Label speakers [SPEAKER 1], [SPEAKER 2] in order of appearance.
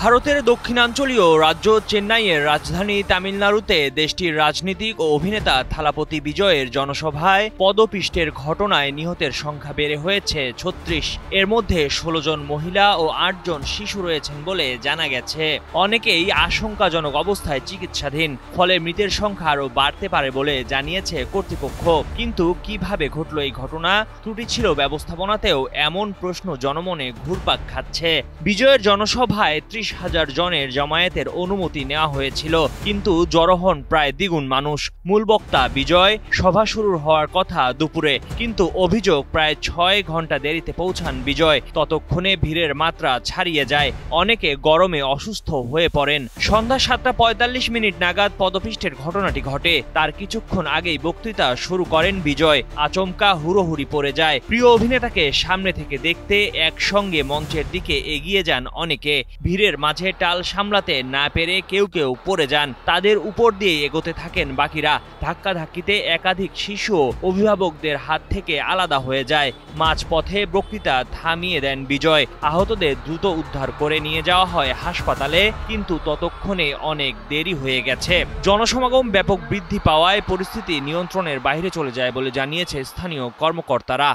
[SPEAKER 1] ভারতের দক্ষিণাঞ্চলীয় রাজ্য চেন্নাইয়ের রাজধানী তামিলনাড়ুতে দেশটির রাজনীতিক ও অভিনেতা থালাপতি বিজয়ের জনসভায় পদপিষ্টের ঘটনায় নিহতের সংখ্যা বেড়ে হয়েছে ৩৬। এর মধ্যে ১৬ জন মহিলা ও ৮ জন শিশু রয়েছেন বলে জানা গেছে। অনেকেই আশঙ্কাজনক অবস্থায় চিকিৎসাধীন, ফলে মৃতের সংখ্যা আরও বাড়তে পারে বলে জানিয়েছে কর্তৃপক্ষ। কিন্তু কিভাবে ঘটল এই ঘটনা, ত্রুটি ছিল ব্যবস্থাপনাতেও, এমন প্রশ্ন জনমনে ঘুরপাক খাচ্ছে। বিজয়ের জনসভায় ৩০,০০০ জনের জমায়েতের অনুমতি নেওয়া হয়েছিল, কিন্তু জড়ো হন প্রায় দ্বিগুণ মানুষ। মূল বক্তা বিজয়, সভা শুরুর হওয়ার কথা দুপুরে, কিন্তু অভিযোগ প্রায় ৬ ঘন্টা দেরিতে পৌঁছান বিজয়। ততক্ষণে ভিড়ের মাত্রা ছাড়িয়ে যায়, অনেকে গরমে অসুস্থ হয়ে পড়েন। সন্ধ্যা ৭টা ৪৫ নাগাদ পদপিষ্টের ঘটনাটি ঘটে। তার কিছুক্ষণ আগেই বক্তৃতা শুরু করেন বিজয়। আচমকা হুড়োহুড়ি পড়ে যায়। প্রিয় অভিনেতাকে সামনে থেকে দেখতে একসঙ্গে মঞ্চের দিকে এগিয়ে যান অনেকে। ভিড়ের মাঝে টাল সামলাতে না পেরে কেউ কেউ পড়ে যান, তাদের উপর দিয়ে এগোতে থাকেন বাকিরা। ধাক্কাধাক্কিতে একাধিক শিশু অভিভাবকদের হাত থেকে আলাদা হয়ে যায়। মাঝপথে বক্তৃতা থামিয়ে দেন বিজয়। আহতদের দ্রুত উদ্ধার করে নিয়ে যাওয়া হয় হাসপাতালে, কিন্তু ততক্ষণে অনেক দেরি হয়ে গেছে। জনসমাগম ব্যাপক বৃদ্ধি পাওয়ায় পরিস্থিতি নিয়ন্ত্রণের বাইরে চলে যায় বলে জানিয়েছে স্থানীয় কর্মকর্তারা।